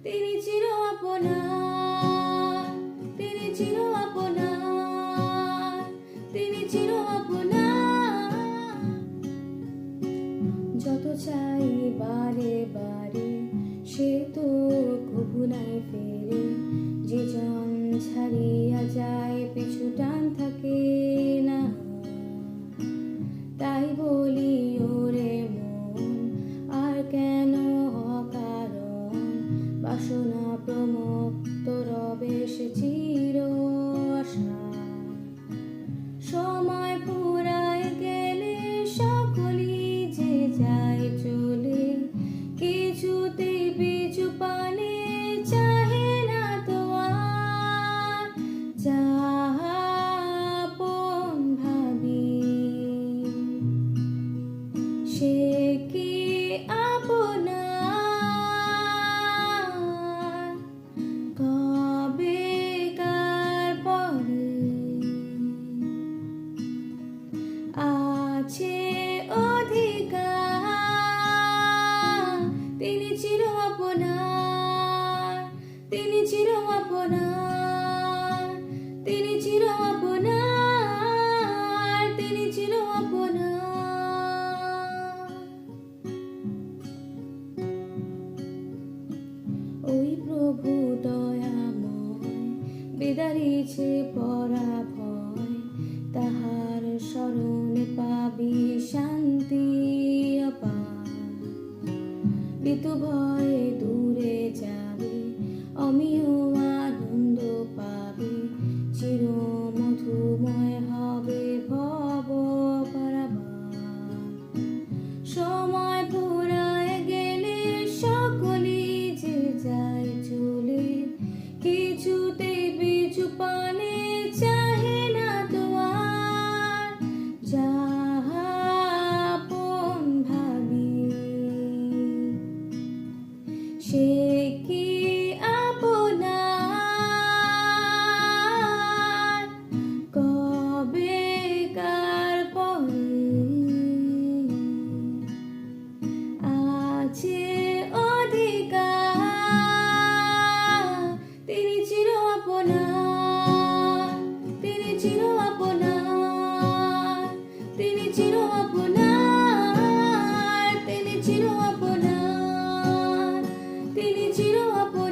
তিনি চির আপনার, তিনি চির আপনার, তিনি চির আপনার। যত চাই বারে বারে সে তো কভু নাই ফেরে, যে জন ছাড়িয়া যায় পিছু টান থাকে না। তাই বলি ওরে মন, আর কেন অকারণ বাসনা প্রমুক্ত রবে সে চির আশা। সময় ফুরায় গেলে সকলই যে যায় চলে, কিছুতে পিছু পানে চাহে না তো আর। যাহা আপন ভাবি সে কি আপনার, কবেকার পরে আছে অধিকার। তিনি চির আপনার, তিনি চির আপনার, তিনি চির আপনার, তিনি চির আপনার। ওই প্রভু দয়াময় বিদারিছে পরা ভয়, তাহার শরণে পাবি শান্তি অপার। ঋতু ভয়ে দূরে যাবে, অমিয় আনন্দ পাবে, চির মধুময় হবে ভব পারাবার। সময় ফুরায় গেলে সকলই যে যায় চলে, কিছুতে পিছু পানে চাহে না তো আর। যাহা আপন ভাবি সে কি আপনার, কবেকার পরে আছে অধিকার। তিনি চির আপনার, তিনি চির আপনার, তিনি চির আপনার, তিনি চির আপনার, তিনি চির আপনার।